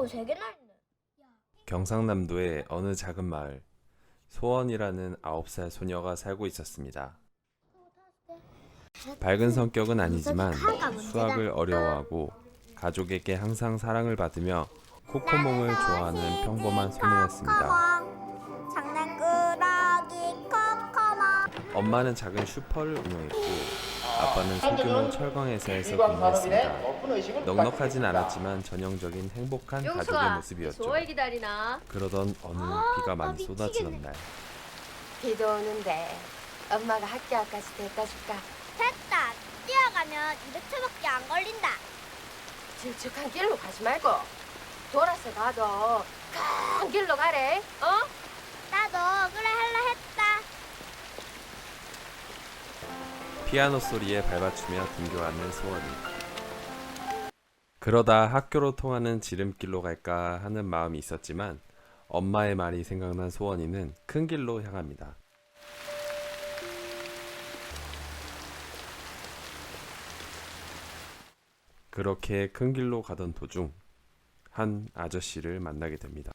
뭐 3개나 있네. 경상남도의 어느 작은 마을, 소원이라는 9살 소녀가 살고 있었습니다. 밝은 성격은 아니지만 수학을 어려워하고 가족에게 항상 사랑을 받으며 코코몽을 좋아하는 평범한 소녀였습니다. 장난꾸러기 코코몽. 엄마는 작은 슈퍼를 운영했고 아빠는 소규모 철강 회사에서 근무했습니다. 넉넉하진 않았지만 전형적인 행복한 가족의 용수아, 모습이었죠. 좋아해 기다리나? 그러던 어느 비가 많이 쏟아지던 날, 비도 오는데 엄마가 학교 앞까지 데려다 줄까? 됐다. 뛰어가면 200초밖에 안 걸린다. 질척한 길로 가지 말고 돌아서 가도 큰 길로 가래. 어? 나도 그래 할라 했다. 피아노 소리에 밟아추며 등교하는 소원이. 그러다 학교로 통하는 지름길로 갈까 하는 마음이 있었지만 엄마의 말이 생각난 소원이는 큰 길로 향합니다. 그렇게 큰 길로 가던 도중 한 아저씨를 만나게 됩니다.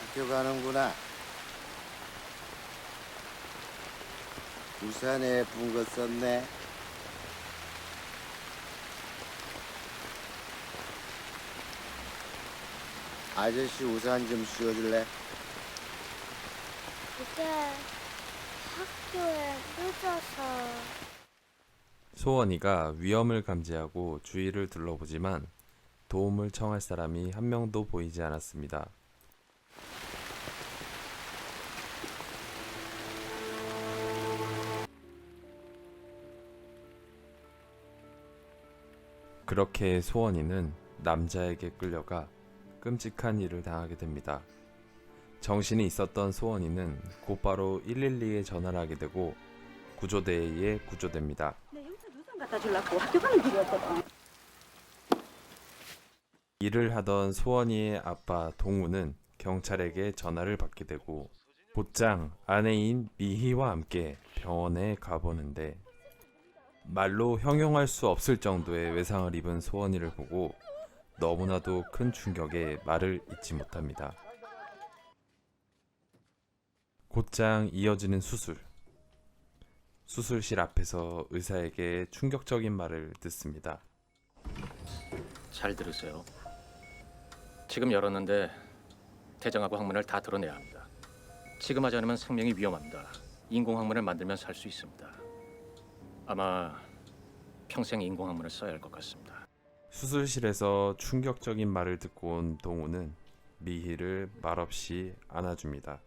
학교 가는구나. 우산에 예쁜 거 썼네. 아저씨 우산 좀 씌워줄래? 이제 학교에 늦어서. 소원이가 위험을 감지하고 주위를 둘러보지만 도움을 청할 사람이 한 명도 보이지 않았습니다. 그렇게 소원이는 남자에게 끌려가 끔찍한 일을 당하게 됩니다. 정신이 있었던 소원이는 곧바로 112에 전화를 하게 되고 구조대에 의해 구조됩니다. 내 용산 우산 갖다 주려고 학교 가는 길이었거든. 일을 하던 소원이의 아빠 동우는 경찰에게 전화를 받게 되고 곧장 아내인 미희와 함께 병원에 가보는데 말로 형용할 수 없을 정도의 외상을 입은 소원이를 보고 너무나도 큰 충격에 말을 잇지 못합니다. 곧장 이어지는 수술. 수술실 앞에서 의사에게 충격적인 말을 듣습니다. 잘 들으세요. 지금 열었는데 대장하고 항문을 다 드러내야 합니다. 지금 하지 않으면 생명이 위험합니다. 인공항문을 만들면 살 수 있습니다. 아마 평생 인공항문을 써야 할 것 같습니다. 수술실에서 충격적인 말을 듣고 온 동우는 미희를 말없이 안아줍니다.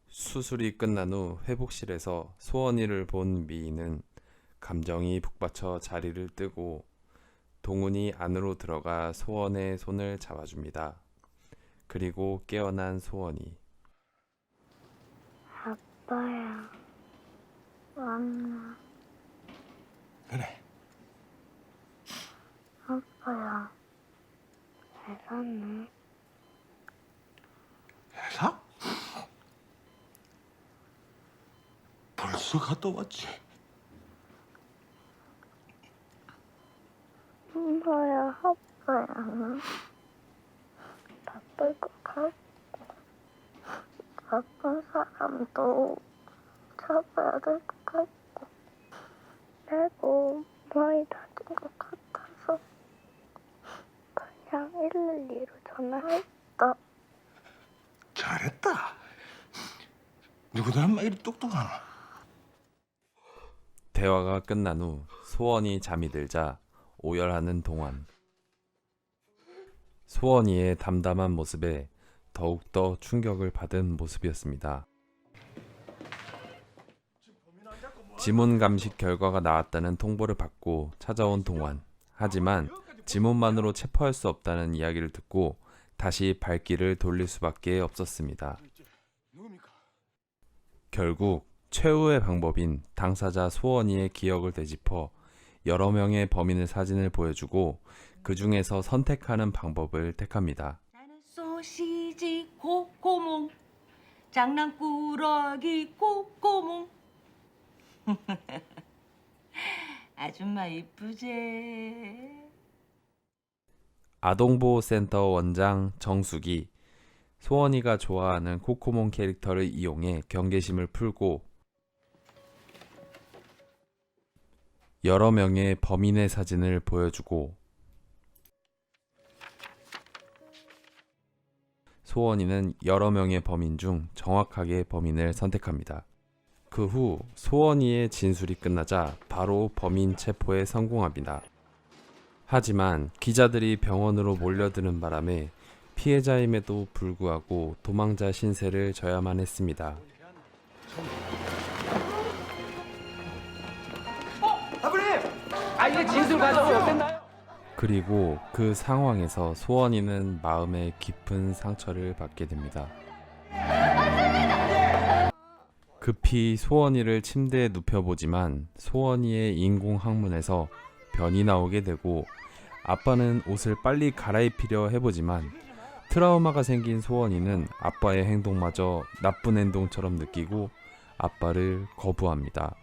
수술이 끝난 후 회복실에서 소원이를 본 미희는 감정이 북받쳐 자리를 뜨고 동훈이 안으로 들어가 소원의 손을 잡아줍니다. 그리고 깨어난 소원이. 아빠야, 왔나? 그래. 아빠야, 잘 샀네. 회사? 벌써 갔다 왔지. 엄마야, 아빠야. 바쁠 것 같고, 바쁜 사람도 잡아야 될 것 같고, 내고 많이 다친 것 같아서 그냥 112로 전화했다. 잘했다. 누구나 한 말이 똑똑하나. 대화가 끝난 후 소원이 잠이 들자 오열하는 동환. 소원이의 담담한 모습에 더욱더 충격을 받은 모습이었습니다. 지문 감식 결과가 나왔다는 통보를 받고 찾아온 동환. 하지만 지문만으로 체포할 수 없다는 이야기를 듣고 다시 발길을 돌릴 수밖에 없었습니다. 결국 최후의 방법인 당사자 소원이의 기억을 되짚어 여러 명의 범인의 사진을 보여주고 그 중에서 선택하는 방법을 택합니다. 나는 소시지 코코몽 장난꾸러기 코코몽 아줌마 이쁘제. 아동보호센터 원장 정숙이 소원이가 좋아하는 코코몽 캐릭터를 이용해 경계심을 풀고 여러 명의 범인의 사진을 보여주고 소원이는 여러 명의 범인 중 정확하게 범인을 선택합니다. 그 후 소원이의 진술이 끝나자 바로 범인 체포에 성공합니다. 하지만 기자들이 병원으로 몰려드는 바람에 피해자임에도 불구하고 도망자 신세를 져야만 했습니다. 이게 진술 과정은 어땠나요? 그리고 그 상황에서 소원이는 마음에 깊은 상처를 받게 됩니다. 급히 소원이를 침대에 눕혀보지만 소원이의 인공항문에서 변이 나오게 되고 아빠는 옷을 빨리 갈아입히려 해보지만 트라우마가 생긴 소원이는 아빠의 행동마저 나쁜 행동처럼 느끼고 아빠를 거부합니다.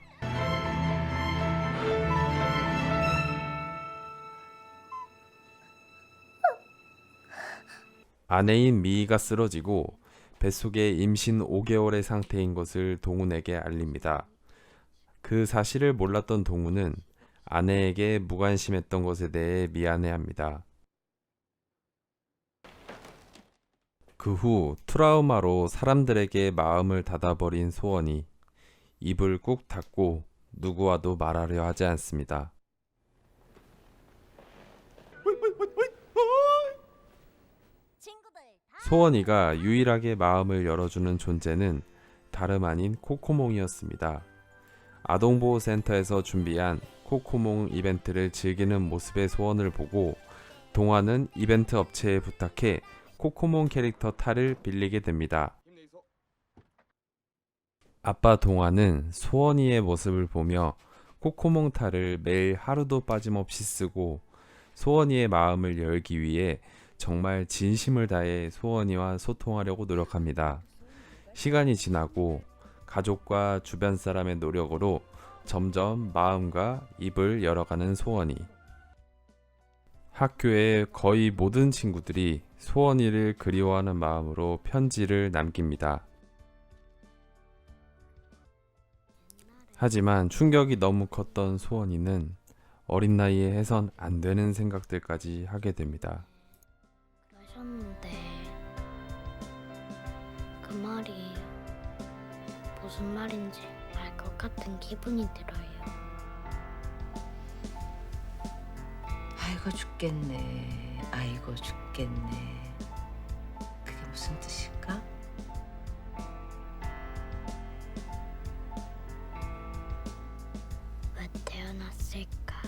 아내인 미희가 쓰러지고 뱃속에 임신 5개월의 상태인 것을 동훈에게 알립니다. 그 사실을 몰랐던 동훈은 아내에게 무관심했던 것에 대해 미안해합니다. 그 후 트라우마로 사람들에게 마음을 닫아버린 소원이 입을 꾹 닫고 누구와도 말하려 하지 않습니다. 친구들 다 소원이가 유일하게 마음을 열어주는 존재는 다름 아닌 코코몽이었습니다. 아동보호센터에서 준비한 코코몽 이벤트를 즐기는 모습의 소원을 보고 동화는 이벤트 업체에 부탁해 코코몽 캐릭터 탈을 빌리게 됩니다. 아빠 동화는 소원이의 모습을 보며 코코몽 탈을 매일 하루도 빠짐없이 쓰고 소원이의 마음을 열기 위해 정말 진심을 다해 소원이와 소통하려고 노력합니다. 시간이 지나고 가족과 주변 사람의 노력으로 점점 마음과 입을 열어가는 소원이. 학교의 거의 모든 친구들이 소원이를 그리워하는 마음으로 편지를 남깁니다. 하지만 충격이 너무 컸던 소원이는 어린 나이에 해선 안 되는 생각들까지 하게 됩니다. 그러셨는데 그 말이 무슨 말인지 알 것 같은 기분이 들어요. 아이고 죽겠네. 아이고 죽겠네. 그게 무슨 뜻일까? 왜 태어났을까?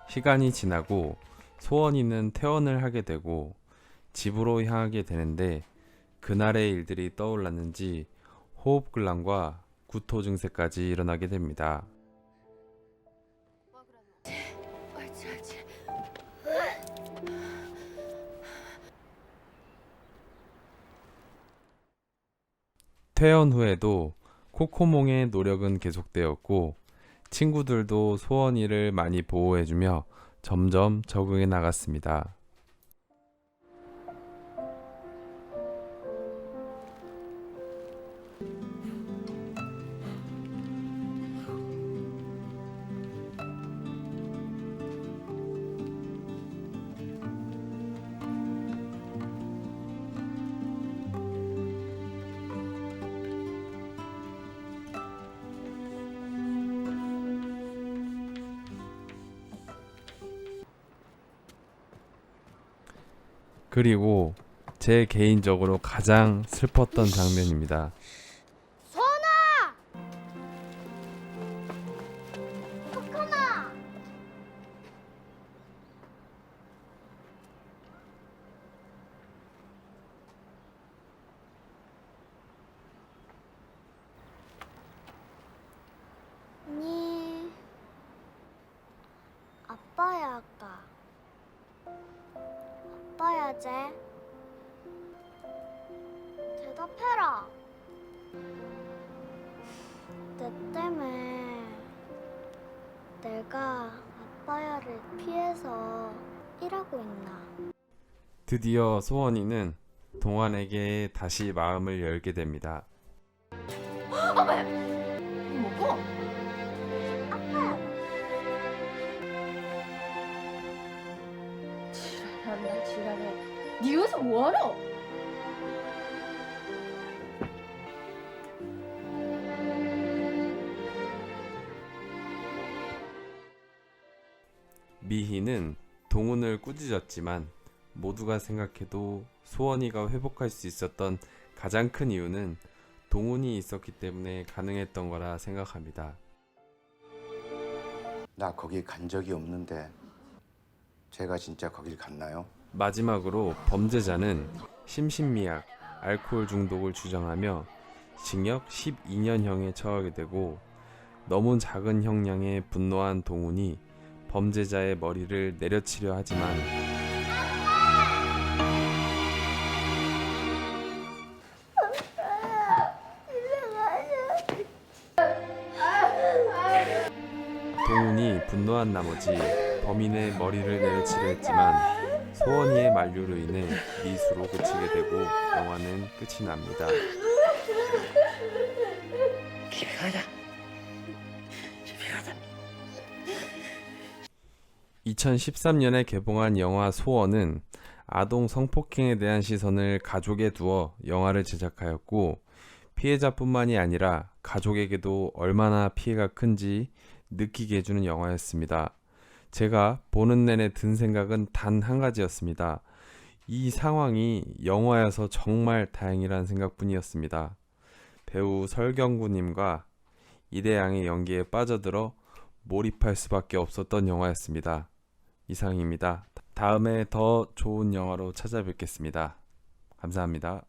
시간이 지나고 소원이는 퇴원을 하게 되고 집으로 향하게 되는데 그날의 일들이 떠올랐는지 호흡곤란과 구토 증세까지 일어나게 됩니다. 옳지 옳지. 퇴원 후에도 코코몽의 노력은 계속되었고 친구들도 소원이를 많이 보호해주며 점점 적응해 나갔습니다. 그리고 제 개인적으로 가장 슬펐던 장면입니다. 소원아! 코코나! 해야지. 대답해라. 내 때문에 내가 아빠야를 피해서 일하고 있나. 드디어 소원이는 동환에게 다시 마음을 열게 됩니다. 뭐고? 지랄한다 지랄해. 니 여기서 뭐하노? 미희는 동훈을 꾸짖었지만 모두가 생각해도 소원이가 회복할 수 있었던 가장 큰 이유는 동훈이 있었기 때문에 가능했던 거라 생각합니다. 나 거기 간 적이 없는데 제가 진짜 거길 갔나요? 마지막으로 범죄자는 심신미약, 알코올 중독을 주장하며 징역 12년형에 처하게 되고 너무 작은 형량에 분노한 동훈이 범죄자의 머리를 내려치려 하지만 동훈이 분노한 나머지 범인의 머리를 내려치려 했지만 소원이의 만류로 인해 미수로 그치게 되고 영화는 끝이 납니다. 2013년에 개봉한 영화 소원은 아동 성폭행에 대한 시선을 가족에 두어 영화를 제작하였고 피해자뿐만이 아니라 가족에게도 얼마나 피해가 큰지 느끼게 해주는 영화였습니다. 제가 보는 내내 든 생각은 단 한 가지였습니다. 이 상황이 영화여서 정말 다행이라는 생각뿐이었습니다. 배우 설경구님과 이대양의 연기에 빠져들어 몰입할 수밖에 없었던 영화였습니다. 이상입니다. 다음에 더 좋은 영화로 찾아뵙겠습니다. 감사합니다.